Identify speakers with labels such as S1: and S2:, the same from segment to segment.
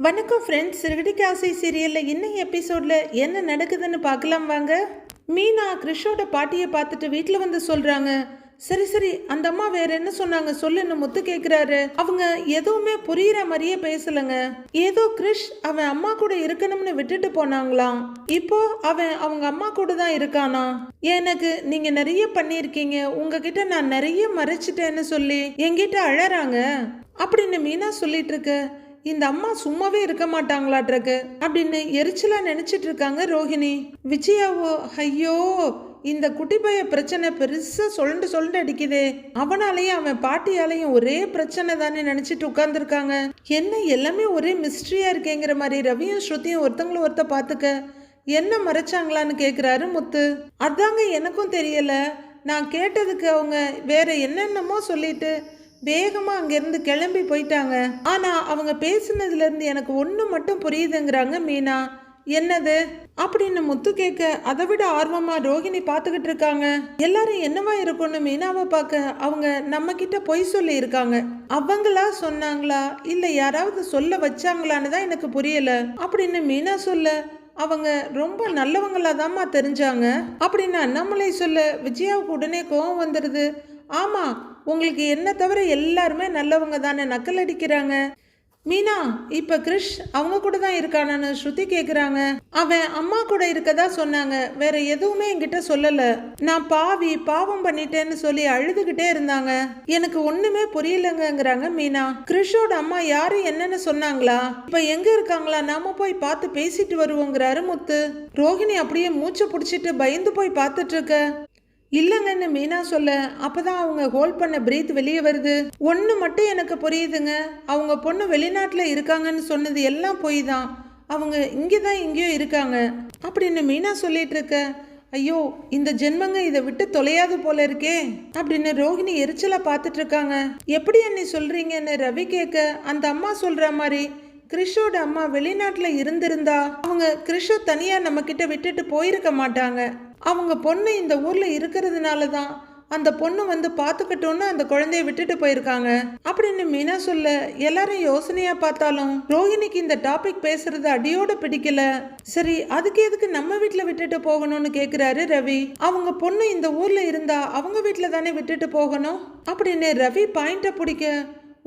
S1: வணக்கம் ஃப்ரெண்ட்ஸ். சிறுகடிக்கு ஆசை சீரியலில் இன்னும் எபிசோடில் என்ன நடக்குதுன்னு பார்க்கலாம் வாங்க. மீனா கிறிஷோட பாட்டியை பார்த்துட்டு வீட்டில் வந்து சொல்கிறாங்க, சரி சரி அந்த அம்மா வேற என்ன சொன்னாங்க சொல்லுன்னு முத்து கேட்குறாரு. அவங்க எதுவுமே புரியுற மாதிரியே பேசலைங்க. ஏதோ கிறிஷ் அவன் அம்மா கூட இருக்கணும்னு விட்டுட்டு போனாங்களாம். இப்போ அவன் அவங்க அம்மா கூட தான் இருக்கானா. எனக்கு நீங்க நிறைய பண்ணியிருக்கீங்க, உங்ககிட்ட நான் நிறைய மறைச்சிட்டேன்னு சொல்லி என்கிட்ட அழறாங்க அப்படின்னு மீனா சொல்லிட்டு இருக்க. இந்த அம்மா சும்மாவே இருக்க மாட்டாங்களாட்ருக்கு அப்படின்னு எரிச்சலா நினைச்சிட்டு இருக்காங்க ரோஹிணி. விஜயாவோ ஐயோ இந்த குட்டி பைய பிரச்சனை பெருசா சொல்லிட்டு அடிக்குதே, அவனாலையும் அவன் பாட்டியாலையும் ஒரே பிரச்சனை தானே நினைச்சிட்டு உட்கார்ந்துருக்காங்க. என்ன எல்லாமே ஒரே மிஸ்ட்ரியா இருக்கேங்கிற மாதிரி ரவியும் ஸ்ருதியும் ஒருத்தங்களும் ஒருத்த பாத்துக்க என்ன மறைச்சாங்களான்னு கேக்குறாரு முத்து. அதாங்க எனக்கும் தெரியல, நான் கேட்டதுக்கு அவங்க வேற என்னென்னமோ சொல்லிட்டு வேகமாக அங்கேருந்து கிளம்பி போயிட்டாங்க. ஆனால் அவங்க பேசுனதுலேருந்து எனக்கு ஒன்று மட்டும் புரியுதுங்கிறாங்க மீனா. என்னது அப்படின்னு முத்து கேட்க அதை விட ஆர்வமா ரோஹிணி பார்த்துக்கிட்டு இருக்காங்க. எல்லாரும் என்னவா இருக்கும்னு மீனாவை பார்க்க அவங்க நம்ம கிட்ட பொய் சொல்லி இருக்காங்க. அவங்களா சொன்னாங்களா இல்லை யாராவது சொல்ல வச்சாங்களான்னு தான் எனக்கு புரியல அப்படின்னு மீனா சொல்ல, அவங்க ரொம்ப நல்லவங்களா தாம்மா தெரிஞ்சாங்க அப்படின்னு அண்ணாமலை சொல்ல விஜயாவுக்கு உடனே கோவம் வந்துடுது. ஆமா உங்களுக்கு என்ன தவிர எல்லாருமே நல்லவங்க தானே நக்கல் அடிக்கிறாங்க. மீனா இப்ப கிறிஷ் அவங்க கூட தான் இருக்கானான்னு ஸ்ருதி கேக்குறாங்க. அவன் அம்மா கூட இருக்கதா சொன்னாங்க, வேற எதுவுமே என்கிட்ட சொல்லல. நான் பாவம் பண்ணிட்டேன்னு சொல்லி அழுதுகிட்டே இருந்தாங்க. எனக்கு ஒண்ணுமே புரியலங்கிறாங்க மீனா. கிறிஷோட அம்மா யாரு என்னன்னு சொன்னாங்களா, இப்ப எங்க இருக்காங்களா, நாம போய் பார்த்து பேசிட்டு வருவோங்கிறாரு முத்து. ரோஹிணி அப்படியே மூச்சை பிடிச்சிட்டு பயந்து போய் பார்த்துட்டு இருக்க. இல்லைங்கன்னு மீனா சொல்ல, அப்பதான் அவங்க ஹோல்ட் பண்ண பிரீத் வெளியே வருது. ஒன்று மட்டும் எனக்கு புரியுதுங்க, அவங்க பொண்ணு வெளிநாட்டில் இருக்காங்கன்னு சொன்னது எல்லாம் பொய் தான். அவங்க இங்கே தான் எங்கேயோ இருக்காங்க அப்படின்னு மீனா சொல்லிட்டு இருக்க. ஐயோ இந்த ஜென்மங்க இதை விட்டு தொலையாது போல இருக்கே அப்படின்னு ரோஹிணி எரிச்சலா பார்த்துட்டு இருக்காங்க. எப்படி என்ன சொல்றீங்கன்னு ரவி கேட்க, அந்த அம்மா சொல்ற மாதிரி கிறிஷோட அம்மா வெளிநாட்டில் இருந்திருந்தா அவங்க கிறிஷோ தனியா நம்ம கிட்ட விட்டுட்டு போயிருக்க மாட்டாங்க. அவங்க பொண்ணு இந்த ஊர்ல இருக்கிறதுனால தான் அந்த பொண்ணு வந்து பார்த்துக்கிட்டோன்னு அந்த குழந்தைய விட்டுட்டு போயிருக்காங்க அப்படின்னு மீனா சொல்ல, எல்லாரும் யோசனையா பார்த்தாலும் ரோஹிணிக்கு இந்த டாபிக் பேசுறது அடியோட பிடிக்கல. சரி அதுக்கு எதுக்கு நம்ம வீட்டுல விட்டுட்டு போகணும்னு கேக்குறாரு ரவி. அவங்க பொண்ணு இந்த ஊர்ல இருந்தா அவங்க வீட்டுல தானே விட்டுட்டு போகணும் அப்படின்னு ரவி பாயிண்ட பிடிக்க,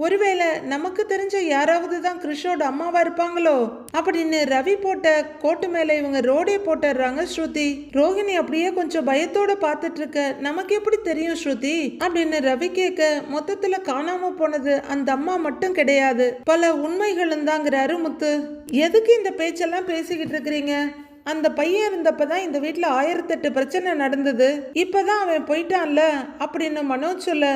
S1: ஒருவேளை நமக்கு தெரிஞ்ச யாராவது தான் கிறிஷோட அம்மாவா இருப்பாங்களோ அப்படின்னு ரவி போட்ட கோட்டு மேல இவங்க ரோடே போட்டுறாங்க ஸ்ருதி. ரோஹிணி அப்படியே கொஞ்சம் பயத்தோட பார்த்துட்டு இருக்க, நமக்கு எப்படி தெரியும் ஸ்ருதி அப்படின்னு ரவி கேட்க, மொத்தத்துல காணாம போனது அந்த அம்மா மட்டும் கிடையாது, பல உண்மைகளும் தாங்கிறாரு முத்து. எதுக்கு இந்த பேச்செல்லாம் பேசிக்கிட்டு இருக்கிறீங்க, அந்த பையன் இருந்தப்பதான் இந்த வீட்டுல 1008 பிரச்சனை நடந்தது, இப்பதான் அவன் போயிட்டான்ல அப்படின்னு மனோஜ் சொல்ல,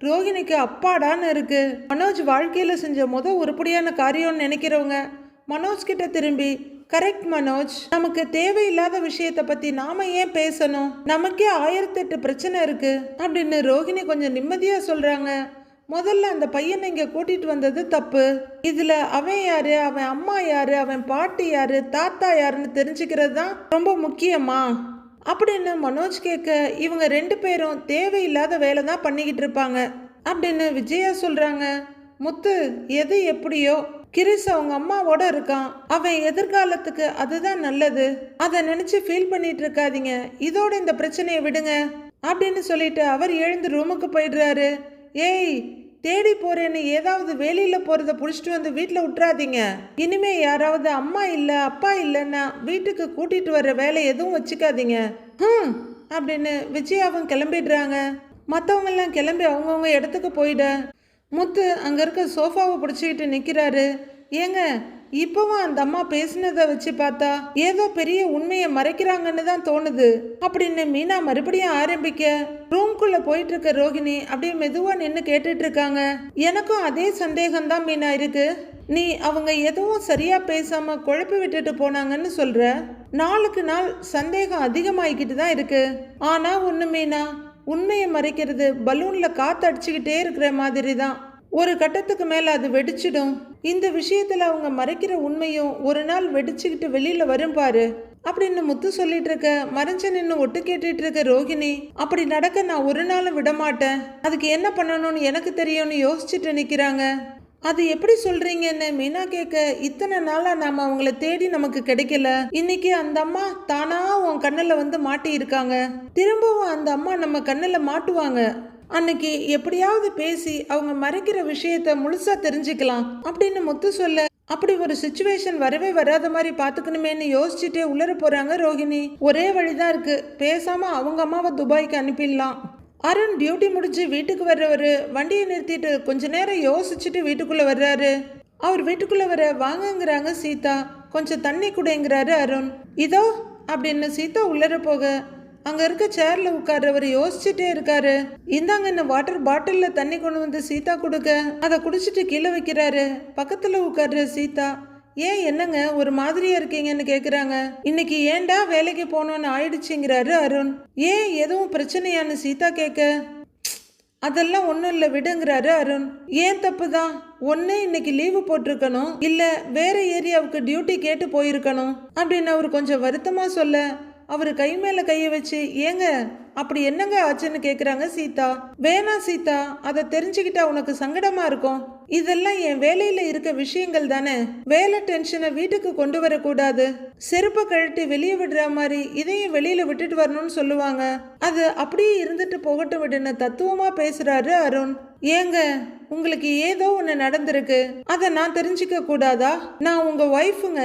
S1: ரோஹிணிக்கு அப்பாடான்னு இருக்கு. மனோஜ் வாழ்க்கையில செஞ்ச உருப்படியான காரியம்னு நினைக்கிறவங்க மனோஜ் கிட்ட திரும்பி, கரெக்ட் மனோஜ், நமக்கு தேவையில்லாத விஷயத்த பத்தி நாம ஏன் பேசணும், நமக்கே 1008 பிரச்சனை இருக்கு அப்படின்னு ரோஹிணி கொஞ்சம் நிம்மதியா சொல்றாங்க. முதல்ல அந்த பையனை இங்க கூட்டிட்டு வந்தது தப்பு. இதுல அவன் யாரு, அவன் அம்மா யாரு, அவன் பாட்டி யாரு, தாத்தா யாருன்னு தெரிஞ்சுக்கிறது தான் ரொம்ப முக்கியமா அப்படின்னு மனோஜ் கேட்க, இவங்க 2 பேரும் தேவையில்லாத வேலை தான் பண்ணிக்கிட்டு இருப்பாங்க அப்படின்னு விஜயா சொல்றாங்க. முத்து எது எப்படியோ கிரிஸ் அவங்க அம்மாவோட இருக்கான், அவன் எதிர்காலத்துக்கு அதுதான் நல்லது, அதை நினைச்சு ஃபீல் பண்ணிட்டு இருக்காதீங்க, இதோட இந்த பிரச்சனையை விடுங்க அப்படின்னு சொல்லிட்டு அவர் எழுந்து ரூமுக்கு போயிடுறாரு. ஏய் தேடி போறேன்னு ஏதாவது வேலையில போறத புடிச்சிட்டு வந்து வீட்டுல விட்டுறாதீங்க. இனிமே யாராவது அம்மா இல்ல அப்பா இல்லைன்னா வீட்டுக்கு கூட்டிட்டு வர்ற வேலை எதுவும் வச்சுக்காதீங்க அப்படின்னு விஜயாவும் கிளம்பிடுறாங்க. மற்றவங்க எல்லாம் கிளம்பி அவங்கவுங்க இடத்துக்கு போயிட, முத்து அங்க இருக்க சோஃபாவை பிடிச்சிக்கிட்டு நிக்கிறாரு. ஏங்க இப்பவும் அந்த அம்மா பேசினதை வச்சு பார்த்தா ஏதோ பெரிய உண்மையை மறைக்கிறாங்கன்னு தான் தோணுது அப்படின்னு மீனா மறுபடியும் ஆரம்பிக்க, ரூம்குள்ள போயிட்டு இருக்க ரோஹிணி அப்படியே மெதுவா நின்று கேட்டுட்டு இருக்காங்க. எனக்கும் அதே சந்தேகம் தான் மீனா இருக்கு, நீ அவங்க எதுவும் சரியா பேசாம குழப்பி விட்டுட்டு போனாங்கன்னு சொல்ற, நாளுக்கு நாள் சந்தேகம் அதிகமாகிக்கிட்டு தான் இருக்கு. ஆனா ஒண்ணு மீனா, உண்மையை மறைக்கிறது பலூன்ல காத்து அடிச்சுக்கிட்டே இருக்கிற மாதிரி தான், ஒரு கட்டத்துக்கு மேல அது வெடிச்சிடும். இந்த விஷயத்துல அவங்க மறைக்கிற உண்மையும் ஒரு நாள் வெடிச்சுக்கிட்டு வெளியில வரும் பாரு அப்படின்னு முத்து சொல்லிட்டு இருக்க, மறைஞ்ச நின்று ஒட்டு கேட்டுட்டு இருக்க ரோஹிணி, அப்படி நடக்க நான் ஒரு நாளும் விட மாட்டேன், அதுக்கு என்ன பண்ணணும்னு எனக்கு தெரியும்னு யோசிச்சுட்டு நிக்கிறாங்க. அது எப்படி சொல்றீங்கன்னு மீனா கேட்க, இத்தனை நாளா நாம அவங்கள தேடி நமக்கு கிடைக்கல. இன்னைக்கு அந்த அம்மா தானா உன் கண்ணுல வந்து மாட்டி இருக்காங்க. திரும்பவும் அந்த அம்மா நம்ம கண்ணுல மாட்டுவாங்க. அன்னைக்கு எப்படியாவது பேசி அவங்க மறைக்கிற விஷயத்த முழுசா தெரிஞ்சுக்கலாம் அப்படின்னு முத்து சொல்ல, அப்படி ஒரு சுச்சுவேஷன் வரவே வராத மாதிரி பாத்துக்கணுமேன்னு யோசிச்சுட்டே உள்ளர போறாங்க ரோஹிணி. ஒரே வழிதான் இருக்கு, பேசாம அவங்க அம்மாவை துபாய்க்கு அனுப்பிடலாம். அருண் டியூட்டி முடிஞ்சு வீட்டுக்கு வர்றவர் வண்டியை நிறுத்திட்டு கொஞ்ச நேரம் யோசிச்சுட்டு வீட்டுக்குள்ள வர்றாரு. அவர் வீட்டுக்குள்ள வர வாங்கங்கிறாங்க சீதா. கொஞ்சம் தண்ணி குடைங்கிறாரு அருண். இதோ அப்படின்னு சீதா உள்ளர போக அங்க இருக்க சேர்ல உட்கார்றவர் யோசிச்சுட்டே இருக்காரு. இந்தாங்க இந்த வாட்டர் பாட்டில்ல தண்ணி கொண்டு வந்து சீதா கொடுக்க அதை குடிச்சிட்டு கீழே வைக்கிறாரு. பக்கத்துல உட்கார்ற சீதா, ஏன் என்னங்க ஒரு மாதிரியா இருக்கீங்கன்னு கேக்குறாங்க. இன்னைக்கு ஏன்டா வேலைக்கு போனோன்னு ஆயிடுச்சுங்கிறாரு அருண். ஏன் எதுவும் பிரச்சனையான்னு சீதா கேட்க, அதெல்லாம் ஒன்றும் இல்லை விடுங்கிறாரு அருண். ஏன் தப்பு தான், ஒன்று இன்னைக்கு லீவு போட்டிருக்கணும், இல்லை வேற ஏரியாவுக்கு டியூட்டி கேட்டு போயிருக்கணும் அப்படின்னு அவர் கொஞ்சம் வருத்தமாக சொல்ல, அவர் கை மேலே கையை வச்சு, ஏங்க அப்படி என்னங்க ஆச்சுன்னு கேட்குறாங்க சீதா. வேணா சீதா, அதை தெரிஞ்சுக்கிட்டா உனக்கு சங்கடமா இருக்கும். இதெல்லாம் என் வேலையில இருக்க விஷயங்கள் தானே. வேலை டென்ஷனை வீட்டுக்கு கொண்டு வரக்கூடாது. செருப்பை கழட்டி வெளியே விடுற மாதிரி இதையும் வெளியில விட்டுட்டு வரணும்னு சொல்லுவாங்க. அது அப்படியே இருந்துட்டு போகட்டும் விடுன்னு தத்துவமா பேசுறாரு அருண். ஏங்க உங்களுக்கு ஏதோ ஒன்று நடந்திருக்கு, அதை நான் தெரிஞ்சுக்க கூடாதா? நான் உங்க ஒய்ஃபுங்க,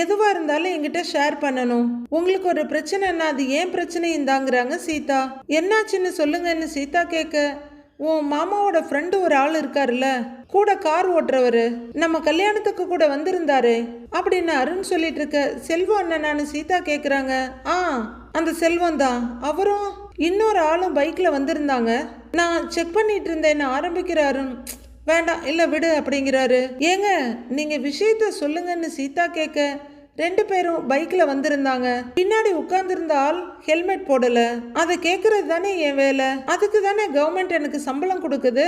S1: எதுவா இருந்தாலும் என்கிட்ட ஷேர் பண்ணணும். உங்களுக்கு ஒரு பிரச்சனைன்னா அது ஏன் பிரச்சனையும் தாங்கிறாங்க சீதா. என்னாச்சுன்னு சொல்லுங்கன்னு சீதா கேட்க, உன் மாமாவோட ஃப்ரெண்டு ஒரு ஆள் இருக்காருல்ல, கூட கார் ஓட்டுறவரு, நம்ம கல்யாணத்துக்கு கூட வந்திருந்தாரு அப்படின்னு அருண் சொல்லிட்டு இருக்க, செல்வம் அண்ணனான்னு சீதா கேக்குறாங்க. அந்த செல்வம் தான். அவரும் இன்னொரு ஆளும் பைக்ல வந்திருந்தாங்க. நான் செக் பண்ணிட்டு இருந்தேன்னு ஆரம்பிக்கிற அருண், வேண்டாம் இல்ல விடு அப்படிங்கிறாரு. ஏங்க நீங்க விஷயத்த சொல்லுங்கன்னு சீதா கேட்க, ரெண்டு பேரும் பைக்ல வந்திருந்தாங்க. பின்னாடி உட்கார்ந்திருந்த ஆள் ஹெல்மெட் போடல. அதை கேட்கறது தானே என் வேலை, அதுக்கு தானே கவர்மெண்ட் எனக்கு சம்பளம் கொடுக்குது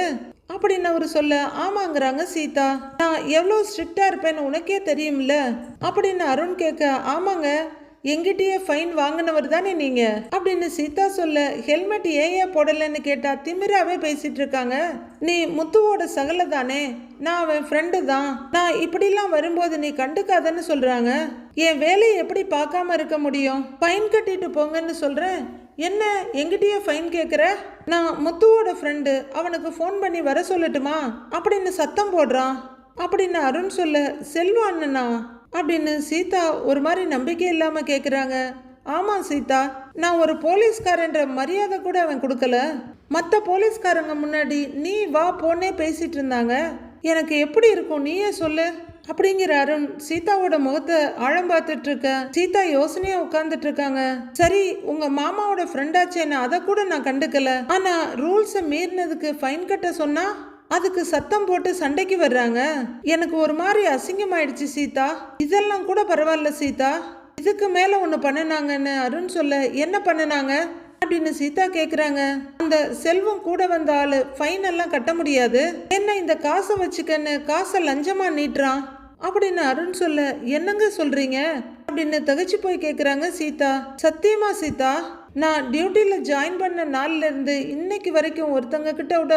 S1: அப்படின்னு அவரு சொல்ல, ஆமாங்கிறாங்க சீதா. நான் எவ்வளவு ஸ்ட்ரிக்டா இருப்பேன்னு உனக்கே தெரியும்ல அப்படின்னு அருண் கேட்க, ஆமாங்க எங்கிட்டயே ஃபைன் வாங்கினவர் தானே நீங்க அப்படின்னு சீதா சொல்ல, ஹெல்மெட் ஏன் போடலன்னு கேட்டா திமிராவே பேசிட்டு இருக்காங்க. நீ முத்துவோட சகல தானே, நான் அவன் ஃப்ரெண்டு தான், நான் இப்படிலாம் வரும்போது நீ கண்டுக்காதன்னு சொல்றாங்க. என் வேலையை எப்படி பார்க்காம இருக்க முடியும்? ஃபைன் கட்டிட்டு போங்கன்னு சொல்றேன், என்ன எங்கிட்டயே ஃபைன் கேட்குற? நான் முத்துவோட ஃப்ரெண்டு, அவனுக்கு ஃபோன் பண்ணி வர சொல்லட்டுமா அப்படின்னு சத்தம் போடுறான் அப்படின்னு அருண் சொல்ல, செல்வா அண்ணனா அப்படின்னு சீதா ஒரு மாதிரி நம்பிக்கை இல்லாம கேக்குறாங்க. ஆமா சீதா, நான் ஒரு போலீஸ்காரன்ற மரியாதை கூட அவன் கொடுக்கல. மற்ற போலீஸ்காரங்க முன்னாடி நீ வா போனே பேசிட்டு இருந்தாங்க. எனக்கு எப்படி இருக்கும் நீயே சொல்லு அப்படிங்கிற அருண் சீதாவோட முகத்தை ஆழம் பார்த்துட்டு இருக்க. சீதா யோசனையா உட்கார்ந்துட்டு இருக்காங்க. சரி உங்க மாமாவோட ஃப்ரெண்டாச்சேன்னு அதை கூட நான் கண்டுக்கல, ஆனா ரூல்ஸை மீறினதுக்கு ஃபைன் கட்ட சொன்னா அதுக்கு சத்தம் போட்டு சண்டைக்கு வர்றாங்க. எனக்கு ஒரு மாதிரி அசிங்கமாயிடுச்சு சீதா. இதெல்லாம் கூட பரவாயில்ல சீதா, இதுக்கு மேல ஒண்ணு பண்ணுனாங்கன்னு அருண் சொல்ல, என்ன பண்ணுனாங்க அப்படின்னு சீதா கேக்குறாங்க. அந்த செல்வம் கூட வந்த ஆளு ஃபைன் எல்லாம் கட்ட முடியாது, என்ன இந்த காசை வச்சுக்கன்னு காசை லஞ்சமா நீட்டுறான் அப்படின்னு அருண் சொல்ல, என்னங்க சொல்றீங்க அப்படின்னு தகச்சு போய் கேக்குறாங்க சீதா. சத்தியமா சீதா, நான் டியூட்டில ஜாயின் பண்ண நாள்ல இருந்து இன்னைக்கு வரைக்கும் ஒருத்தங்க கிட்ட விட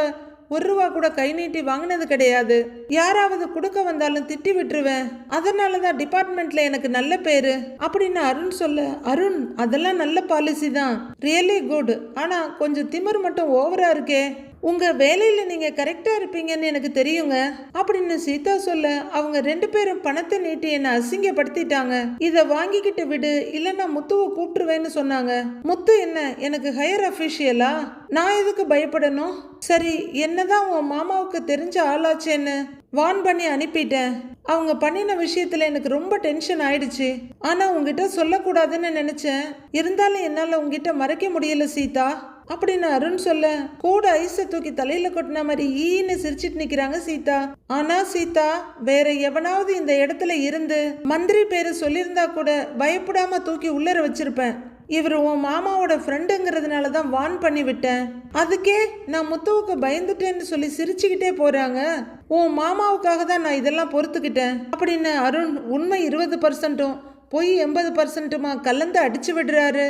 S1: ₹1 கூட கை நீட்டி வாங்கினது கிடையாது. யாராவது கொடுக்க வந்தாலும் திட்டி விட்டுருவேன். அதனாலதான் டிபார்ட்மெண்ட்ல எனக்கு நல்ல பேரு அப்படின்னு அருண் சொல்ல, அருண் அதெல்லாம் நல்ல பாலிசி தான், ரியலி குட், ஆனா கொஞ்சம் திமிர் மட்டும் ஓவரா இருக்கே. உங்க வேலையில நீங்க கரெக்டா இருப்பீங்கன்னு எனக்கு தெரியுங்க அப்படின்னு சீதா சொல்ல, அவங்க ரெண்டு பேரும் பணத்தை நீட்டி என்ன அசிங்கப்படுத்திட்டாங்க, இதை வாங்கிக்கிட்டு விடு இல்லைன்னா முத்துவை கூப்பிட்டுருவேன்னு சொன்னாங்க. முத்து என்ன எனக்கு ஹையர் அஃபிஷியலா, நான் எதுக்கு பயப்படணும்? சரி என்னதான் உன் மாமாவுக்கு தெரிஞ்ச ஆளாச்சேன்னு வான் பண்ணி அனுப்பிட்டேன். அவங்க பண்ணின விஷயத்துல எனக்கு ரொம்ப டென்ஷன் ஆயிடுச்சு. ஆனா உங்ககிட்ட சொல்லக்கூடாதுன்னு நினைச்சேன், இருந்தாலும் என்னால உங்ககிட்ட மறைக்க முடியல சீதா அப்படின்னு அருண் சொல்ல, கூட ஐஸை தூக்கி தலையில கொட்டின மாதிரி ஈன்னு சிரிச்சிட்டு நிக்கிறாங்க சீதா. ஆனா சீதா, வேற எவனாவது இந்த இடத்துல இருந்து மந்திரி பேரு சொல்லியிருந்தா கூட பயப்படாம தூக்கி உள்ளர வச்சிருப்பேன். இவர் உன் மாமாவோட ஃப்ரெண்டுங்கிறதுனால தான் வான் பண்ணி விட்டேன். அதுக்கே நான் முத்துவுக்கு பயந்துட்டேன்னு சொல்லி சிரிச்சுக்கிட்டே போறாங்க. உன் மாமாவுக்காக தான் நான் இதெல்லாம் பொறுத்துக்கிட்டேன் அப்படின்னு அருண் உண்மை 20%ம் பொய் 80%மா கலந்து அடிச்சு விடுறாரு.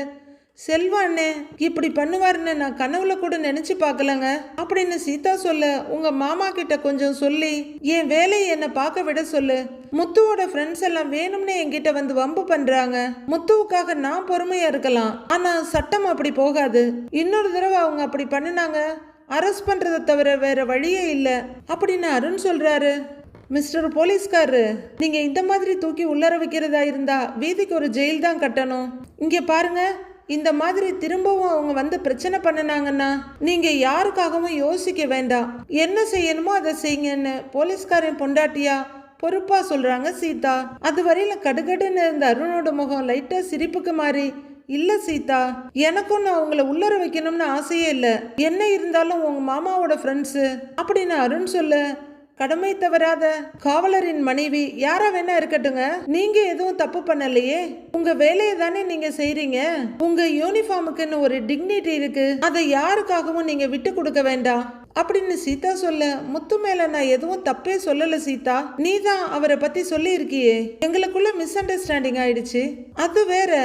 S1: செல்வா அண்ணே இப்படி பண்ணுவாருன்னு நான் கனவுல கூட நினைச்சு பார்க்கலங்க அப்படின்னு சீதா சொல்ல, உங்க மாமா கிட்ட கொஞ்சம் சொல்லி என் வேலையை என்ன பார்க்க விட சொல்லு. முத்துவோட ஃப்ரெண்ட்ஸ் எல்லாம் வேணும்னே என்கிட்ட வந்து வம்பு பண்றாங்க. முத்துவுக்காக நான் பொறுமையா இருக்கலாம், ஆனா சட்டம் அப்படி போகாது. இன்னொரு தடவை அவங்க அப்படி பண்ணினாங்க, அரெஸ்ட் பண்றதை தவிர வேற வழியே இல்லை அப்படின்னு அருண் சொல்றாரு. மிஸ்டர் போலீஸ்காரு, நீங்க இந்த மாதிரி தூக்கி உள்ளர வைக்கிறதா இருந்தா வீதிக்கு ஒரு ஜெயில் தான் கட்டணும். இங்க பாருங்க, இந்த மாதிரி திரும்பவும் அவங்க வந்து பிரச்சனை பண்ணினாங்கன்னா நீங்க யாருக்காகவும் யோசிக்க வேண்டாம், என்ன செய்யணுமோ அதை செய்யுங்கன்னு போலீஸ்காரன் பொண்டாட்டியா பொறுப்பா சொல்றாங்க சீதா. அது வரையில கடுகடுன்னு இருந்த அருணோட முகம் லைட்டா சிரிப்புக்கு மாறி, இல்ல சீதா, எனக்கும் நான் உங்களை உள்ளர வைக்கணும்னு ஆசையே இல்லை, என்ன இருந்தாலும் உங்க மாமாவோட ஃப்ரெண்ட்ஸு அப்படின்னு அருண் சொல்ல, கடமை தவறாத காவலரின் மனைவி யாரா வேணா இருக்கட்டுங்க, நீங்க எதுவும் தப்பு பண்ணலையே, உங்க வேலையை தானே நீங்க செய்றீங்க, உங்க யூனிஃபார்முக்குன்னு ஒரு டிக்னிட்டி இருக்கு, அதை யாருக்காகவும் நீங்க விட்டு கொடுக்க வேண்டாம் அப்படின்னு சீதா சொல்ல, முத்து மேல நான் எதுவும் தப்பே சொல்லல சீதா, நீ தான் அவரை பத்தி சொல்லி இருக்கியே, எங்களுக்குள்ள மிஸ் அண்டர்ஸ்டாண்டிங் ஆயிடுச்சு, அது வேற,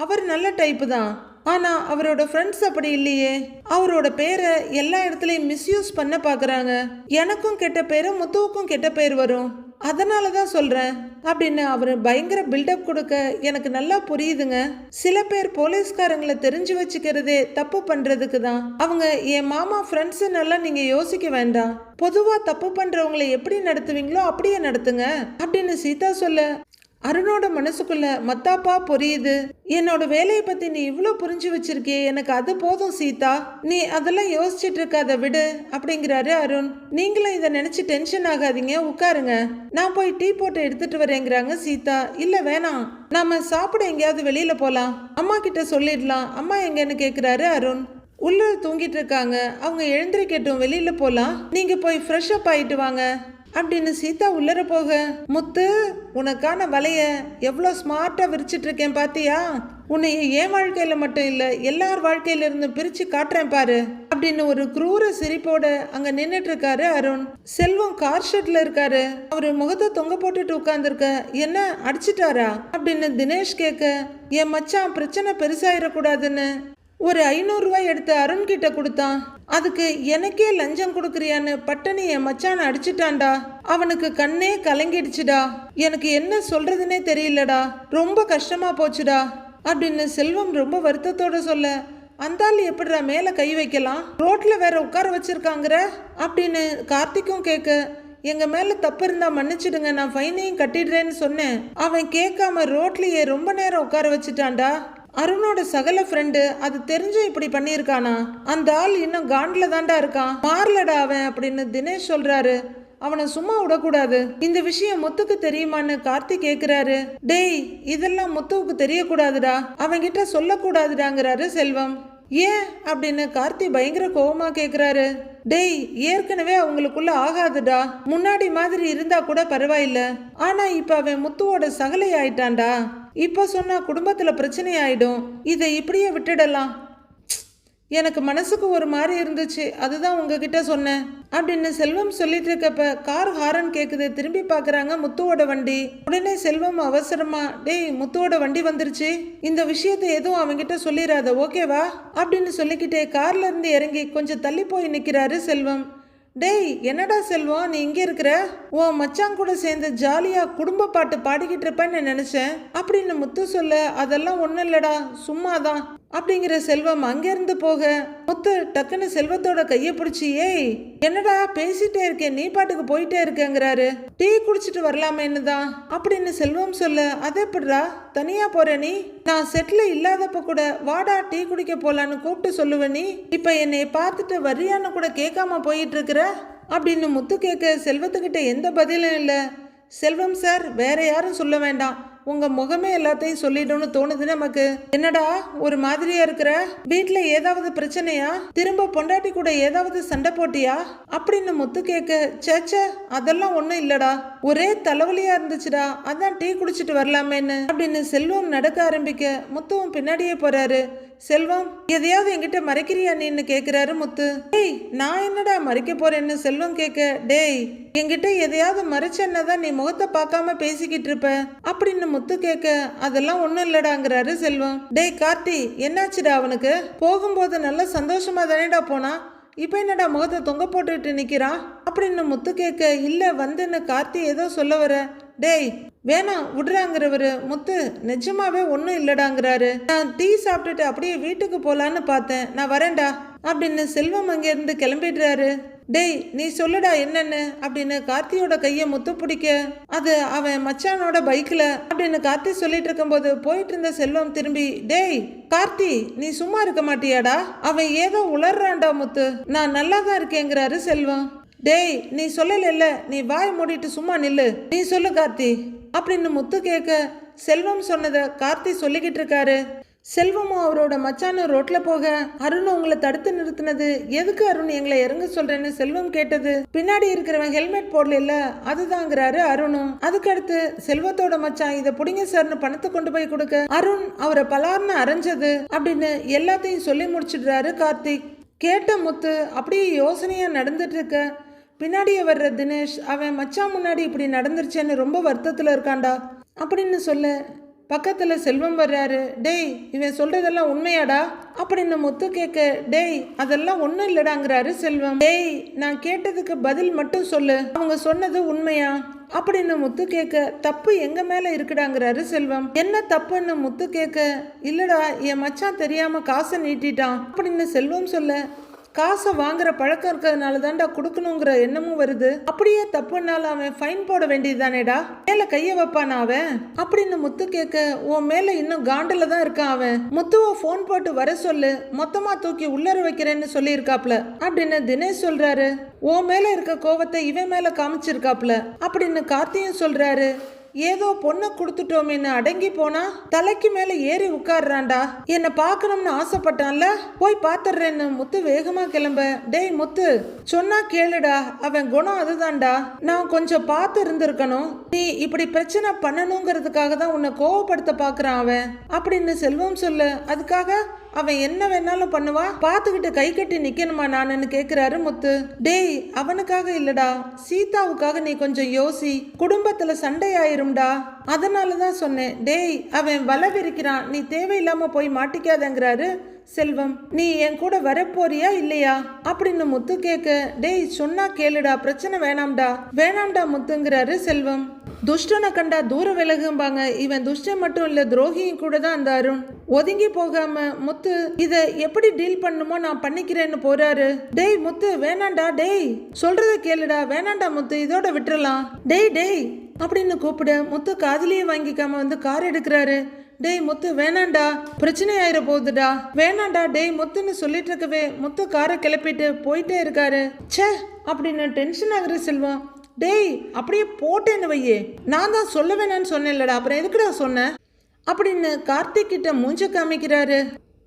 S1: அவர் நல்ல டைப்பு தான், ஆனா அவரோட ஃப்ரெண்ட்ஸ் அப்படி இல்லையே, அவரோட பேரை எல்லா இடத்துலயும் மிஸ்யூஸ் பண்ண பாக்குறாங்க, எனக்கும் கெட்ட பேரு முத்துவுக்கும் கெட்ட பேர் வரும், அதனாலதான் சொல்றேன் அப்படின்னு அவரு பயங்கர பில்டப் கொடுக்க எனக்கு நல்லா புரியுதுங்க. சில பேர் போலீஸ்காரங்களை தெரிஞ்சு வச்சுக்கிறதே தப்பு பண்றதுக்கு தான். அவங்க என் மாமா ஃப்ரெண்ட்ஸ் நல்லா நீங்க யோசிக்க வேண்டாம், பொதுவா தப்பு பண்றவங்களை எப்படி நடத்துவீங்களோ அப்படியே நடத்துங்க அப்படின்னு சீதா சொல்ல, அருணோட மனசுக்குள்ள மத்தாப்பா புரியுது, என்னோட வேலையை பத்தி நீ இவ்வளோ புரிஞ்சு வச்சிருக்கியே, எனக்கு அது போதும் சீதா, நீ அதெல்லாம் யோசிச்சுட்டு இருக்காத விடு அப்படிங்கிறாரு அருண். நீங்களும் இதை நினைச்சு டென்ஷன் ஆகாதீங்க, உட்காருங்க, நான் போய் டீ போட்டு எடுத்துட்டு வரேங்கிறாங்க சீதா. இல்ல வேணாம், நாம சாப்பிட எங்கேயாவது வெளியில போலாம், அம்மா கிட்ட சொல்லிடலாம், அம்மா எங்கன்னு கேக்குறாரு அருண். உள்ள தூங்கிட்டு இருக்காங்க, அவங்க எழுந்திரிக்கட்டும், வெளியில போலாம், நீங்க போய் ஃப்ரெஷ் அப் ஆயிட்டு வாங்க அப்படின்னு சீதா உள்ளர போக, முத்து உனக்கான வலைய எவ்வளோ ஸ்மார்ட்டா விரிச்சிட்டு இருக்கேன் பாத்தியா, உன்னை என் வாழ்க்கையில மட்டும் இல்ல எல்லார் வாழ்க்கையில இருந்து பிரிச்சு காட்டுறேன் பாரு அப்படின்னு ஒரு குரூர சிரிப்போட அங்க நின்னுட்டு இருக்காரு அருண். செல்வம் கார் ஷெட்ல இருக்காரு, அவரு முகத்தை தொங்க போட்டுட்டு உட்கார்ந்துருக்க, என்ன அடிச்சிட்டாரா அப்படின்னு தினேஷ் கேட்க, என் மச்சான் பிரச்சனை பெருசாயிடக்கூடாதுன்னு ஒரு 500 ரூபாய் எடுத்து அருண் கிட்ட கொடுத்தான், அதுக்கு எனக்கே லஞ்சம் கொடுக்குறியான்னு பட்டனி என் மச்சான அடிச்சிட்டான்டா, அவனுக்கு கண்ணே கலங்கிடுச்சுடா, எனக்கு என்ன சொல்றதுன்னே தெரியலடா, ரொம்ப கஷ்டமா போச்சுடா அப்படின்னு செல்வம் ரொம்ப வருத்தத்தோட சொல்ல, அந்தாள் எப்படிடா மேல கை வைக்கலாம், ரோட்ல வேற உட்கார வச்சிருக்காங்கிற அப்படின்னு கார்த்திக்கும் கேட்க, எங்க மேல தப்பு இருந்தா மன்னிச்சிடுங்க, நான் ஃபைனையும் கட்டிடுறேன்னு சொன்னேன், அவன் கேட்காம ரோட்லயே ரொம்ப நேரம் உட்கார வச்சுட்டான்டா, அருணோட சகல ஃப்ரெண்டு அது தெரிஞ்சும் இப்படி பண்ணியிருக்கானா, அந்த ஆள் இன்னும் காண்ட்ல தாண்டா இருக்கான், மாறலடா அவன் அப்படின்னு தினேஷ் சொல்றாரு. அவனை சும்மா விடக்கூடாது, இந்த விஷயம் முத்துக்கு தெரியுமான்னு கார்த்தி கேக்குறாரு. டேய், இதெல்லாம் முத்துவுக்கு தெரியக்கூடாதுடா, அவன்கிட்ட சொல்லக்கூடாதுடாங்கிறாரு செல்வம். ஏன் அப்படின்னு கார்த்தி பயங்கர கோவமா கேக்குறாரு. டேய், ஏற்கனவே அவங்களுக்குள்ள ஆகாதுடா, முன்னாடி மாதிரி இருந்தா கூட பரவாயில்ல, ஆனா இப்ப அவன் முத்துவோட சகலை ஆயிட்டான்டா, இப்ப சொன்னா குடும்பத்துல பிரச்சனை ஆயிடும், இதை இப்படியே விட்டுடலாம், எனக்கு மனசுக்கு ஒரு மாதிரி இருந்துச்சு, அதுதான் உங்ககிட்ட சொன்னேன் அப்படின்னு செல்வம் சொல்லிட்டு இருக்கப்ப கார் ஹாரன் கேக்குது. திரும்பி பாக்குறாங்க முத்துவோட வண்டி. உடனே செல்வம் அவசரமா, டேய் முத்துவோட வண்டி வந்துருச்சு, இந்த விஷயத்தை எதுவும் அவங்கிட்ட சொல்லிடாத ஓகேவா அப்படின்னு சொல்லிக்கிட்டே கார்ல இருந்து இறங்கி கொஞ்சம் தள்ளி போய் நிக்கிறாரு செல்வம். டேய், என்னடா செல்வம் நீ இங்கே இருக்கிற, உன் மச்சான் கூட சேர்ந்து ஜாலியா குடும்ப பாட்டு பாடிக்கிட்டு இருப்பேன்னு நினைச்சேன் அப்படின்னு முத்து சொல்ல, அதெல்லாம் ஒன்றும் இல்லடா சும்மாதான் அப்படிங்கிற செல்வம் அங்கிருந்து போக, முத்து டக்குன்னு செல்வத்தோட கையை பிடிச்சி, ஏய் என்னடா பேசிட்டே இருக்கேன் நீ பாட்டுக்கு போயிட்டே இருக்கேங்கிறாரு. டீ குடிச்சிட்டு வரலாமேன்னு தான் அப்படின்னு செல்வம் சொல்ல, அதே எப்படிடா தனியா போற நீ, நான் செட்ல இல்லாதப்ப கூட வாடா டீ குடிக்க போலான்னு கூப்பிட்டு சொல்லுவேன், நீ இப்ப என்னை பார்த்துட்டு வரியான்னு கூட கேட்காம போயிட்டு இருக்கிற அப்படின்னு முத்து கேட்க, செல்வத்துக்கிட்ட எந்த பதிலும் இல்லை. செல்வம் சார், வேற யாரும் சொல்ல வேண்டாம், உங்க முகமே எல்லாத்தையும் சொல்லிடும்னு தோணுது நமக்கு. என்னடா ஒரு மாதிரியா இருக்கிற, வீட்டுல ஏதாவது பிரச்சனையா, திரும்ப பொண்டாட்டி கூட ஏதாவது சண்டை போட்டியா அப்படின்னு முத்து கேட்க, சேச்சே அதெல்லாம் ஒண்ணும் இல்லடா, ஒரே தலைவலியா இருந்துச்சுடா, அதான் டீ குடிச்சிட்டு வரலாமேன்னு அப்படின்னு செல்வம் நடக்க ஆரம்பிக்க முத்துவும் பின்னாடியே போறாரு. செல்வம் எதையாவது என்கிட்ட மறைக்கிறியா நீன்னு கேக்குறாரு முத்து. டேய் நான் என்னடா மறைக்க போறேன்னு செல்வம் கேட்க, டேய் என்கிட்ட எதையாவது மறைச்சேன்னாதான் நீ முகத்தை பார்க்காம பேசிக்கிட்டு இருப்ப அப்படின்னு முத்து கேட்க, அதெல்லாம் ஒண்ணும் இல்லடாங்கிறாரு செல்வம். டேய் கார்த்தி என்னாச்சுடா அவனுக்கு? போகும்போது நல்ல சந்தோஷமா தானேடா போனா, இப்ப என்னடா முகத்தை தொங்க போட்டுட்டு நிக்கிறான் அப்படின்னு முத்து கேட்க, இல்ல வந்துன்னு கார்த்தி ஏதோ சொல்ல வர. டேய் வேணாம் விடுறாங்கிறவரு முத்து நிஜமாவே ஒன்றும் இல்லடாங்கிறாரு. நான் டீ சாப்பிட்டுட்டு அப்படியே வீட்டுக்கு போலான்னு பார்த்தேன், நான் வரேன்டா அப்படின்னு செல்வம் அங்கேருந்து கிளம்பிடுறாரு. டேய் நீ சொல்லுடா என்னன்னு அப்படின்னு கார்த்தியோட கையை முத்து பிடிக்க, அது அவன் மச்சானோட பைக்ல அப்படின்னு கார்த்தி சொல்லிட்டு இருக்கும்போது போயிட்டு இருந்த செல்வம் திரும்பி, டேய் கார்த்தி நீ சும்மா இருக்க மாட்டியாடா, அவன் ஏதோ உளர்றான்டா முத்து, நான் நல்லா தான் இருக்கேங்கிறாரு செல்வம். டேய் நீ சொல்லல, நீ வாய் மூடிட்டு சும்மா நில்லு, நீ சொல்லு கார்த்தி அப்படின்னு முத்து கேட்க, செல்வம் சொன்னதை கார்த்தி சொல்லிக்கிட்டு இருக்காரு. செல்வமும் அவரோட மச்சானும் ரோட்ல போக, அருண் உங்களை தடுத்து நிறுத்தினது எதுக்கு அருண் எங்களை இறங்க சொல்றேன்னு செல்வம் கேட்டது. பின்னாடி இருக்கிறவன் ஹெல்மெட் போடல அதுதாங்கிறாரு அருணும். அதுக்கடுத்து செல்வத்தோட மச்சான் இதை புடிங்க சார்னு பணத்தை கொண்டு போய் கொடுக்க, அருண் அவரை பலார்னு அரைஞ்சது அப்படின்னு எல்லாத்தையும் சொல்லி முடிச்சிடுறாரு கார்த்திக். கேட்ட முத்து அப்படியே யோசனையா நடந்துட்டு இருக்க, பின்னாடியே வர்ற தினேஷ் அவன் மச்சான் முன்னாடி இப்படி நடந்துருச்சேன்னு ரொம்ப வருத்தத்தில் இருக்காண்டா அப்படின்னு சொல்ல, பக்கத்தில் செல்வம் வர்றாரு. டேய் இவன் சொல்றதெல்லாம் உண்மையாடா அப்படின்னு முத்து கேட்க, டேய் அதெல்லாம் ஒன்றும் இல்லடாங்கிறாரு செல்வம். டேய் நான் கேட்டதுக்கு பதில் மட்டும் சொல்லு, அவங்க சொன்னது உண்மையா அப்படின்னு முத்து கேட்க, தப்பு எங்க மேல இருக்குடாங்கிறாரு செல்வம். என்ன தப்புன்னு முத்து கேட்க, இல்லடா என் மச்சான் தெரியாம காசை நீட்டிட்டான் அப்படின்னு செல்வம் சொல்ல, காசை வாங்குற பழக்கம் இருக்கிறதுனால தான்டா கொடுக்கணுங்கிற எண்ணமும் வருது, அப்படியே தப்புனால அவன் ஃபைன் போட வேண்டியதுதானேடா, மேல கைய வைப்பானா அவன் அப்படின்னு முத்து கேட்க, உன் மேல இன்னும் காண்டில தான் இருக்கான் அவன், முத்துவ போன் போட்டு வர சொல்லு, மொத்தமா தூக்கி உள்ளர வைக்கிறேன்னு சொல்லி இருக்காப்ல அப்படின்னு தினேஷ் சொல்றாரு. உன் மேல இருக்க கோவத்தை இவன் மேல காமிச்சிருக்காப்ல அப்படின்னு கார்த்தியும் சொல்றாரு. ஏதோ பொண்ணை கொடுத்துட்டோமேன்னு அடங்கி போனா தலைக்கு மேல ஏறி உட்கார்றான்டா, என்னை பார்க்கணும்னு ஆசைப்பட்டான்ல போய் பாத்துறேன்னு முத்து வேகமா கிளம்ப, டேய் முத்து சொன்னா கேளுடா, அவன் குணம் அதுதான்டா, நான் கொஞ்சம் பார்த்து இருந்திருக்கணும், நீ இப்படி பிரச்சனை பண்ணணுங்கிறதுக்காக தான் உன்னை கோவப்படுத்த பாக்குறான் அவன் அப்படின்னு செல்வம் சொல்ல, அதுக்காக அவன் என்ன வேணாலும் பண்ணுவா, பார்த்துக்கிட்டு கை கட்டி நிக்கணுமா நானுன்னு கேக்குறாரு முத்து. டேய் அவனுக்காக இல்லடா, சீதாவுக்காக நீ கொஞ்சம் யோசி, குடும்பத்துல சண்டை ஆயிரும்டா, அதனாலதான் சொன்னேன். டேய் அவன் வலை விரிக்கிறான், நீ தேவையில்லாம போய் மாட்டிக்காதங்கிறாரு செல்வம். நீ என் கூட வரப்போறியா இல்லையா அப்படின்னு முத்து கேட்க, டேய் சொன்னா கேளுடா, பிரச்சனை வேணாம்டா வேணாம்டா முத்துங்கிறாரு செல்வம். துஷ்டனை கண்டா தூர விலகும்பாங்க, இவன் துஷ்டன் மட்டும் இல்ல துரோகியும் கூட தான் அந்த அருண். ஒதுங்கி போகாம முத்து இதை எப்படி டீல் பண்ணுமோ நான் பண்ணிக்கிறேன்னு போறாரு. டேய் முத்து வேணாண்டா, டேய் சொல்றத கேளுடா, வேணாண்டா முத்து இதோட விட்டுறலாம், டேய் டேய் அப்படின்னு கூப்பிட முத்து காதலியே வாங்கிக்காம வந்து கார் எடுக்கிறாரு. டேய் முத்து வேணாண்டா, பிரச்சனை ஆயிர போகுதுடா, வேணாண்டா டேய் முத்துன்னு சொல்லிட்டு இருக்கவே முத்து காரை கிளப்பிட்டு போயிட்டே இருக்காரு. ச்சே அப்படின்னு டென்ஷன் ஆகுற செல்வம். டேய் அப்படியே போட்டேன்னு வையே, நான் தான் சொல்ல வேணான்னு சொன்னேன்லடா, அப்புறம் எதுக்குடா சொன்ன அப்படின்னு கார்த்திக் கிட்ட மூஞ்ச காமிக்கிறாரு.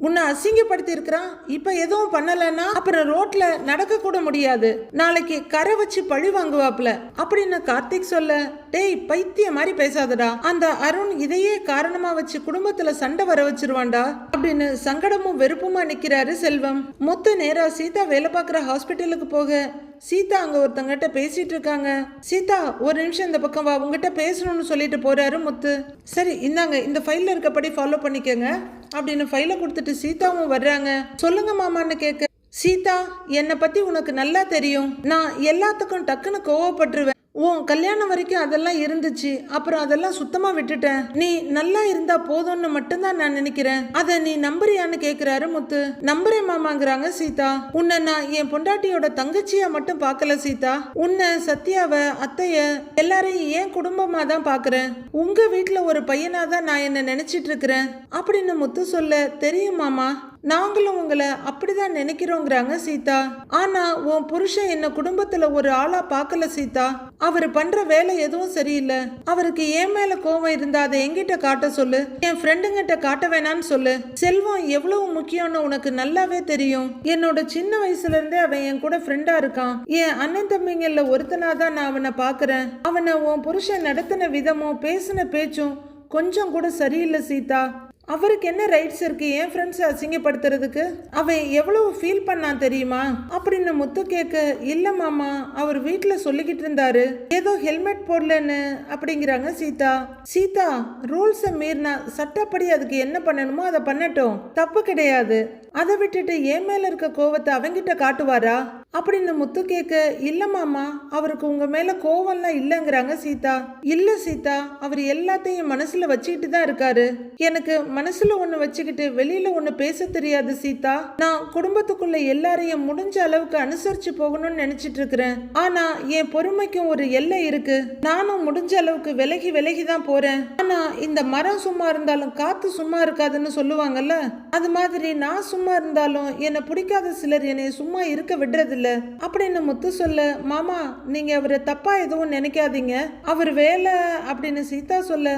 S1: உன்னை அசிங்கப்படுத்தி இருக்கிறான், இப்ப எதுவும் பண்ணலன்னா அப்புறம் ரோட்ல நடக்க கூட முடியாது, நாளைக்கு கரை வச்சு பழி வாங்குவாப்ல அப்படின்னு கார்த்திக் சொல்ல, டேய் பைத்திய மாதிரி பேசாதடா, அந்த அருண் இதையே காரணமா வச்சு குடும்பத்துல சண்டை வர வச்சிருவான்டா அப்படின்னு சங்கடமும் வெறுப்புமா நிக்கிறாரு செல்வம். முத்து நேரா சீதா வேலை பார்க்குற ஹாஸ்பிட்டலுக்கு போக, சீதா அங்க ஒருத்தங்கிட்ட பேசிட்டு இருக்காங்க. சீதா ஒரு நிமிஷம் இந்த பக்கம் வா, உங்ககிட்ட பேசணும்னு சொல்லிட்டு போறாரு முத்து. சரி இந்தாங்க இந்த ஃபைல்ல இருக்கப்படி ஃபாலோ பண்ணிக்கங்க அப்படின்னு ஃபைலை கொடுத்துட்டு சீதாவும் வர்றாங்க. சொல்லுங்க மாமான்னு கேட்க, சீதா என்னை பத்தி உனக்கு நல்லா தெரியும், நான் எல்லாத்துக்கும் டக்குன்னு கோவப்பட்டுருவேன், உன் கல்யாணம் வரைக்கும் அதெல்லாம் இருந்துச்சு, அப்புறம் அதெல்லாம் சுத்தமா விட்டுட்டேன், நீ நல்லா இருந்தா போதும்னு மட்டும்தான் நான் நினைக்கிறேன், அதை நீ நம்புறியான்னு கேக்குறாரு முத்து. நம்புறேன் மாமாங்கிறாங்க சீதா. உன்னை நான் என் பொண்டாட்டியோட தங்கச்சியா மட்டும் பார்க்கல சீதா, உன்னை சத்யாவை அத்தைய எல்லாரையும் ஏன் குடும்பமா தான் பாக்குறேன், உங்க வீட்டுல ஒரு பையனா தான் நான் என்ன நினைச்சிட்டு இருக்கிறேன் அப்படின்னு முத்து சொல்ல, தெரியும் மாமா நாங்களும் உங்களை அப்படிதான் நினைக்கிறோங்கிறாங்க சீதா. ஆனா உன் புருஷன் என்ன குடும்பத்துல ஒரு ஆளா பார்க்கல சீதா, அவர் பண்ற வேலை எதுவும் சரியில்லை, அவருக்கு என் மேல கோவம் இருந்தா அதை என்கிட்ட காட்ட சொல்லு, என் ஃப்ரெண்டுங்கிட்ட காட்ட வேணான்னு சொல்லு, செல்வம் எவ்வளவு முக்கியம்னு உனக்கு நல்லாவே தெரியும், என்னோட சின்ன வயசுல இருந்தே அவன் என் கூட ஃப்ரெண்டா இருக்கான், என் அண்ணன் தம்பிங்கள்ல ஒருத்தனாதான் நான் அவனை பாக்குறேன், அவனை உன் புருஷன் நடத்தின விதமும் பேசின பேச்சும் கொஞ்சம் கூட சரியில்லை சீதா, அவருக்கு என்ன ரைட்ஸ் இருக்கு என் ஃப்ரெண்ட்ஸை அசிங்கப்படுத்துறதுக்கு? அவன் எவ்வளவு ஃபீல் பண்ணான் தெரியுமா அப்படின்னு முத்து கேட்க, இல்ல மாமா அவர் வீட்டுல சொல்லிக்கிட்டு இருந்தாரு ஏதோ ஹெல்மெட் போடலன்னு அப்படிங்கிறாங்க சீதா. சீதா, ரூல்ஸை மீறினா சட்டப்படி அதுக்கு என்ன பண்ணணுமோ அதை பண்ணட்டும், தப்பு கிடையாது. அதை விட்டுட்டு என் மேல இருக்க கோவத்தை அவங்கிட்ட காட்டுவாரா அப்படின்னு முத்து கேட்க, இல்ல மாமா அவருக்கு உங்க மேல கோவம்லாம் இல்லைங்கிறாங்க சீதா. இல்ல சீதா, அவர் எல்லாத்தையும் மனசுல வச்சுக்கிட்டு தான் இருக்காரு. எனக்கு மனசுல ஒண்ணு வச்சுக்கிட்டு வெளியில ஒண்ணு பேச தெரியாது சீதா. நான் குடும்பத்துக்குள்ள எல்லாரையும் முடிஞ்ச அளவுக்கு அனுசரிச்சு போகணும்னு நினைச்சிட்டு இருக்கிறேன். ஆனா என் பொறுமைக்கும் ஒரு எல்லை இருக்கு. நானும் முடிஞ்ச அளவுக்கு விலகி விலகி தான் போறேன். ஆனா இந்த மரம் சும்மா இருந்தாலும் காத்து சும்மா இருக்காதுன்னு சொல்லுவாங்கல்ல, அது மாதிரி நான் சும்மா இருந்தாலும் என்னை பிடிக்காத சிலர் என்னை சும்மா இருக்க விடுறது இல்ல அப்படின்னு முத்து சொல்ல, மாமா நீங்க அவரை தப்பா எதுவும் நினைக்காதீங்க, அவர் வேலை அப்படின்னு சீதா சொல்ல,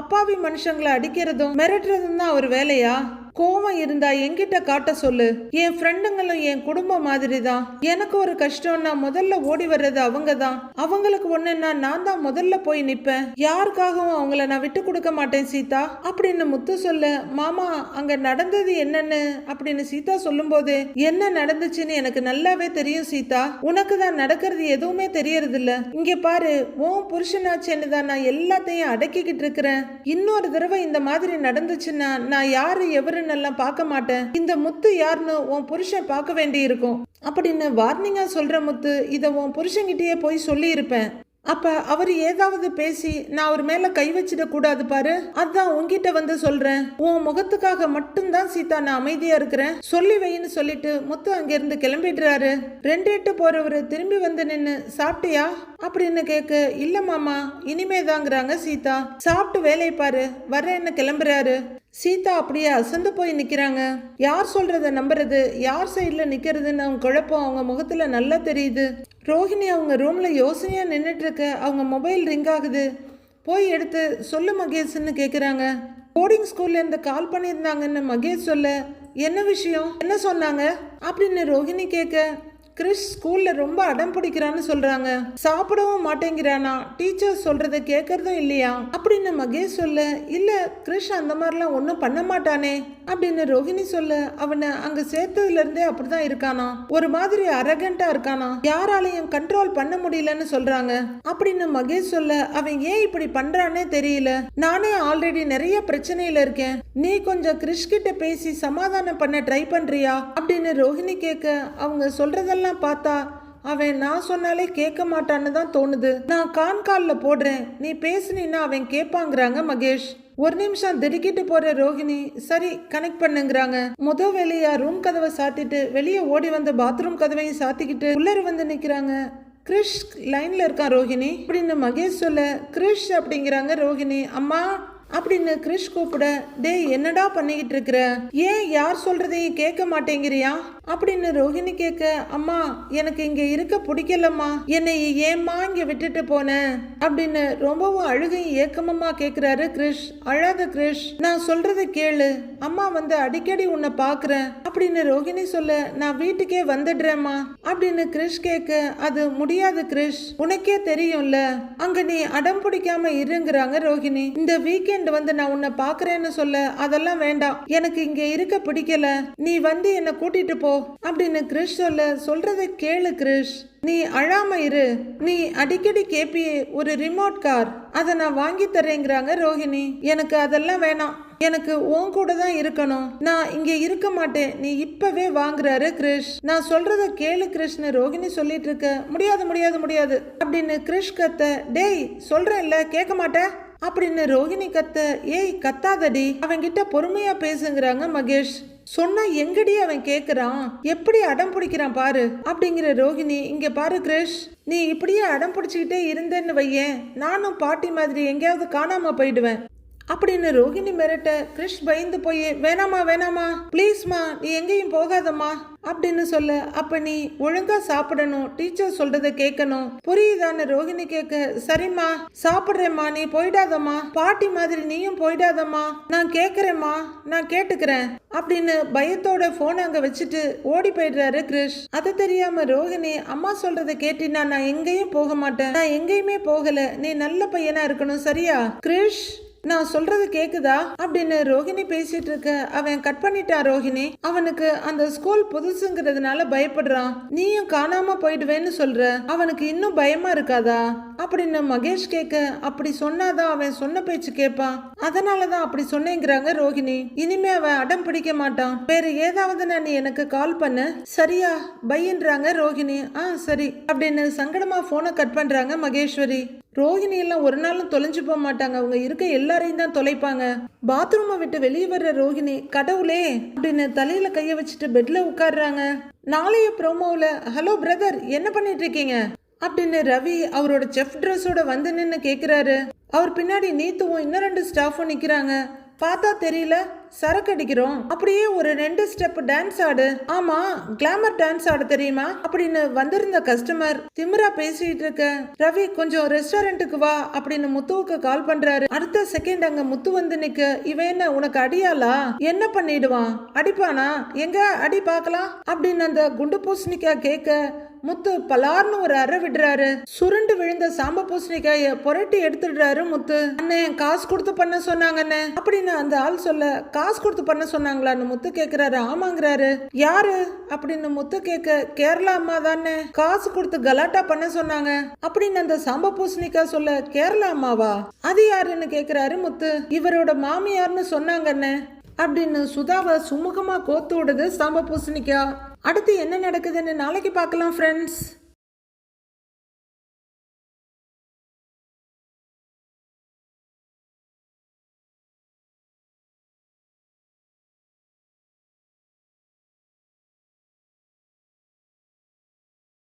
S1: அப்பாவி மனுஷங்களை அடிக்கிறதும் மிரட்டுறதும் தான் அவர் வேலையா? கோவம் இருந்தா என்கிட்ட காட்ட சொல்லு. என் ஃப்ரெண்டுங்களும் என் குடும்பம் மாதிரி தான். எனக்கு ஒரு கஷ்டம்னா முதல்ல ஓடி வர்றது அவங்க தான். அவங்களுக்கு ஒண்ணுன்னா நான் தான் முதல்ல போய் நிப்பேன். யாருக்காகவும் அவங்கள நான் விட்டு கொடுக்க மாட்டேன் சீதா அப்படின்னு முத்து சொல்ல, மாமா அங்க நடந்தது என்னன்னு அப்படின்னு சீதா சொல்லும் போது, என்ன நடந்துச்சுன்னு எனக்கு நல்லாவே தெரியும் சீதா. உனக்கு தான் நடக்கிறது எதுவுமே தெரியறது இல்ல. இங்க பாரு, உன் புருஷனாச்சேன்னு தான் நான் எல்லாத்தையும் அடக்கிக்கிட்டு இருக்கிறேன். இன்னொரு தடவை இந்த மாதிரி நடந்துச்சுன்னா நான் யாரு எவரு எல்லாம் பார்க்க மாட்டேன். இந்த முத்து யாருன்னு உன் புருஷன் பார்க்க வேண்டி இருக்கும் அப்படின்னு வார்னிங்கா சொல்ற முத்து இத உன் புருஷன்கிட்டயே போய் சொல்லி இருப்பேன். அப்ப அவர் ஏதாவது பேசி நான் அவர் மேல கை வச்சிட கூடாது பாரு, அதான் உன்கிட்ட வந்து சொல்றேன். உன் முகத்துக்காக மட்டும்தான் சீதா நான் அமைதியா இருக்கிறேன், சொல்லி வைன்னு சொல்லிட்டு முத்து அங்கிருந்து கிளம்பிடுறாரு. 2 போறவரு திரும்பி வந்து நின்னு, சாப்பிட்டியா அப்படின்னு கேட்க, இல்ல மாமா இனிமே தாங்கிறாங்க சீதா. சாப்பிட்டு வேலை பாரு, வர்றேன்னு கிளம்புறாரு. சீதா அப்படியே அசந்து போய் நிக்கிறாங்க. யார் சொல்றத நம்புறது, யார் சைட்ல நிக்கிறதுன்னு அவங்க குழப்பம் அவங்க முகத்துல நல்லா தெரியுது. ரோஹிணி அவங்க ரூம்ல யோசனையா நின்றுட்டு இருக்க அவங்க மொபைல் ரிங் ஆகுது. போய் எடுத்து சொல்லு மகேஷ்ன்னு கேட்குறாங்க. போர்டிங் ஸ்கூல்ல இருந்து கால் பண்ணியிருந்தாங்கன்னு மகேஷ் சொல்ல, என்ன விஷயம், என்ன சொன்னாங்க அப்படின்னு ரோஹிணி கேட்க, கிறிஸ் ஸ்கூல்ல ரொம்ப அடம் பிடிக்கிறான்னு சொல்றாங்க, சாப்பிடவும் மாட்டேங்கிறானா, டீச்சர் சொல்றதை கேட்கறதும் இல்லையா அப்படின்னு மகேஷ் சொல்ல, இல்ல கிறிஸ் அந்த மாதிரிலாம் ஒன்றும் பண்ண மாட்டானே அப்படின்னு ரோஹிணி சொல்ல, அவனை அங்க சேர்த்ததுல இருந்தே அப்படிதான் இருக்கானா, ஒரு மாதிரி அரகண்டா இருக்கானா, யாராலையும் கண்ட்ரோல் பண்ண முடியலன்னு சொல்றாங்க அப்படின்னு மகேஷ் சொல்ல, அவன் ஏன் இப்படி பண்றானே தெரியல, நானே ஆல்ரெடி நிறைய பிரச்சனையில இருக்கேன், நீ கொஞ்சம் கிறிஸ் கிட்ட பேசி சமாதானம் பண்ண ட்ரை பண்றியா அப்படின்னு ரோஹிணி கேட்க, அவங்க சொல்றதெல்லாம் பார்த்தா அவன் நான் சொன்னாலே கேட்க மாட்டான்னு தான் தோணுது. நான் கான்கால்ல போடுறேன், நீ பேசுனீன்னா அவன் கேட்பாங்கிறாங்க மகேஷ். ஒரு நிமிஷம் திடுக்கிட்டு போற ரோஹிணி, சரி கனெக்ட் பண்ணுங்கிறாங்க. முத வேலையா ரூம் கதவை சாத்திட்டு வெளியே ஓடி வந்து பாத்ரூம் கதவையும் சாத்திக்கிட்டு உள்ளர வந்து நிக்கிறாங்க. கிறிஷ் லைன்ல இருக்கான் ரோஹிணி அப்படின்னு மகேஷ் சொல்ல, கிறிஷ் அப்படிங்கிறாங்க ரோஹிணி. அம்மா அப்படின்னு கிறிஷ் கூப்பிட, டேய் என்னடா பண்ணிக்கிட்டு இருக்கிற, ஏன் யார் சொல்றதையும் கேட்க மாட்டேங்கிறியா அப்படின்னு ரோஹிணி கேட்க, அம்மா எனக்கு இங்க இருக்க பிடிக்கலம்மா, என்னை ஏம்மா இங்க விட்டுட்டு போன அப்படின்னு ரொம்பவும் அழுகையும் ஏக்கமமா கேக்குறாரு கிறிஷ். அழாத கிறிஷ், நான் சொல்றத கேளு, அம்மா வந்து அடிக்கடி உன்னை பாக்குறேன் அப்படின்னு ரோஹிணி சொல்ல, நான் வீட்டுக்கே வந்துடுறேம்மா அப்படின்னு கிறிஷ் கேட்க, அது முடியாது கிறிஷ், உனக்கே தெரியும்ல அங்க நீ அடம் பிடிக்காம இருங்கிறாங்க ரோஹிணி. இந்த வீக்கெண்ட் வந்து நான் உன்னை பாக்குறேன்னு சொல்ல, அதெல்லாம் வேண்டாம், எனக்கு இங்க இருக்க பிடிக்கல, நீ வந்து என்னை கூட்டிட்டு போ அப்படின்னு கிறிஷ் சொல்ல, சொல்றதை கேளு கிறிஷ், நீ அழாம இரு, நீ அடிக்கடி கேப்பியே ஒரு ரிமோட் கார், அதை நான் வாங்கி தரேங்கிறாங்க ரோஹிணி. எனக்கு அதெல்லாம் வேணாம், எனக்கு உன் கூட தான் இருக்கணும், நான் இங்க இருக்க மாட்டேன், நீ இப்பவே வாங்குறாரு கிறிஷ், நான் சொல்றத கேளு கிறிஷ்னு ரோஹிணி சொல்லிட்டு இருக்க, முடியாது முடியாது முடியாது அப்படின்னு கிறிஷ் கத்த, டேய் சொல்றேன்ல கேட்க மாட்டேன் அப்படின்னு ரோஹிணி கத்த, ஏய் கத்தாதடி, அவன்கிட்ட பொறுமையா பேசுங்கிறாங்க மகேஷ். சொன்னா எங்கடி அவன் கேக்குறான், எப்படி அடம் பிடிக்கிறான் பாரு அப்படிங்கிற ரோஹிணி. இங்க பாரு கிறிஷ், நீ இப்படியே அடம் பிடிச்சுக்கிட்டே இருந்தேன்னு வையேன், நானும் பாட்டி மாதிரி எங்கேயாவது காணாம போயிடுவேன் அப்படின்னு ரோஹிணி மிரட்ட, கிறிஷ் பயந்து போய், வேணாமா வேணாமா ப்ளீஸ்மா நீ எங்கேயும் போகாதம்மா அப்படின்னு சொல்ல, அப்ப நீ ஒழுங்கா சாப்பிடணும், டீச்சர் சொல்றத கேட்கணும், புரியுதான்னு ரோஹிணி கேட்க, சரிம்மா சாப்பிடுறேம்மா, நீ போயிடாதம்மா, பாட்டி மாதிரி நீயும் போயிடாதம்மா, நான் கேட்கறேம்மா, நான் கேட்டுக்கிறேன் அப்படின்னு பயத்தோட போன் அங்க வச்சுட்டு ஓடி போயிடுறாரு கிறிஷ். அது தெரியாம ரோஹிணி, அம்மா சொல்றத கேட்டினா நான் எங்கேயும் போக மாட்டேன், நான் எங்கேயுமே போகல, நீ நல்ல பையனா இருக்கணும் சரியா கிறிஷ், நான் சொல்றது கேக்குதா அப்படின்னு ரோஹிணி பேசிட்டு இருக்க அவன் கட் பண்ணிட்டான். ரோஹிணி அவனுக்கு அந்த ஸ்கூல் புதுசுங்கிறதுனால பயப்படுறான். நீயும் காணாம போயிடுவேன்னு சொல்ற, அவனுக்கு இன்னும் பயமா இருக்காதா அப்படின்னு மகேஷ் கேட்க, அப்படி சொன்னாதான் அவன் சொன்ன பேச்சு கேட்பான், அதனாலதான் அப்படி சொன்னேங்கிறாங்க ரோஹிணி. இனிமே அவன் அடம் பிடிக்க மாட்டான். வேற ஏதாவது நீ எனக்கு கால் பண்ணு சரியா, பையன்றாங்க ரோஹிணி. சரி அப்படின்னு சங்கடமா போனை கட் பண்றாங்க மகேஸ்வரி. ரோஹிணி எல்லாம் ஒரு நாளும் தொலைஞ்சு போக மாட்டாங்க. அவங்க இருக்க எல்லாரையும் தான் தொலைப்பாங்க. பாத்ரூமை விட்டு வெளியே வர்ற ரோஹிணி, கடவுளே அப்படின்னு தலையில கைய வச்சுட்டு பெட்ல உட்கார்றாங்க. நாளைய ப்ரோமோவில் ஹலோ பிரதர் என்ன பண்ணிட்டு இருக்கீங்க அப்படின்னு ரவி அவரோட செஃப் ட்ரெஸ்ஸோட வந்து நின்று கேட்குறாரு. அவர் பின்னாடி நீத்துவும் இன்னும் 2 ஸ்டாஃபும் நிற்கிறாங்க. பார்த்தா தெரியல, சரக்கு அடிக்கிறோம். அப்படியே ஒரு 2 ஸ்டெப் டான்ஸ் ஆடு. ஆமா, கிளாமர் டான்ஸ் ஆட தெரியுமா அப்படின்னு வந்திருந்த கஸ்டமர் திமிரா பேசிட்டு இருக்க. ரவி கொஞ்சம் ரெஸ்டாரண்ட்டுக்கு வா அப்படின்னு முத்துவுக்கு கால் பண்றாரு. அடுத்த செகண்ட் அங்க முத்து வந்து நிக்க, இவன் என்ன உனக்கு அடியாளா, என்ன பண்ணிடுவான், அடிப்பானா, எங்க அடி பார்க்கலாம் அப்படின்னு அந்த குண்டு பூசணிக்கா கேட்க, முத்து பலார்னு ஒரு அறை விடுறாரு. சுருண்டு விழுந்த சாம்ப பூசணிக்காய புரட்டி எடுத்துடுறாரு முத்து. அண்ணே காசு கொடுத்து பண்ண சொன்னாங்கண்ணே அப்படின்னு அந்த ஆள் சொல்ல, காசு கொடுத்து பண்ண சொன்னாங்களான்னு முத்து கேக்குறாரு. ஆமாங்கிறாரு. யாரு அப்படின்னு முத்து கேட்க, கேரளா அம்மா தானே காசு கொடுத்து கலாட்டா பண்ண சொன்னாங்க அப்படின்னு அந்த சாம்ப பூசணிக்கா சொல்ல, கேரளா அம்மாவா, அது யாருன்னு கேக்குறாரு முத்து. இவரோட மாமியார்னு சொன்னாங்கண்ணே அப்படின்னு சுதாவை சுமூகமா கோத்து விடுது சாம்ப பூசணிக்கா. அடுத்து என்ன நடக்குதுன்னு நாளைக்கு பார்க்கலாம் ஃப்ரெண்ட்ஸ்.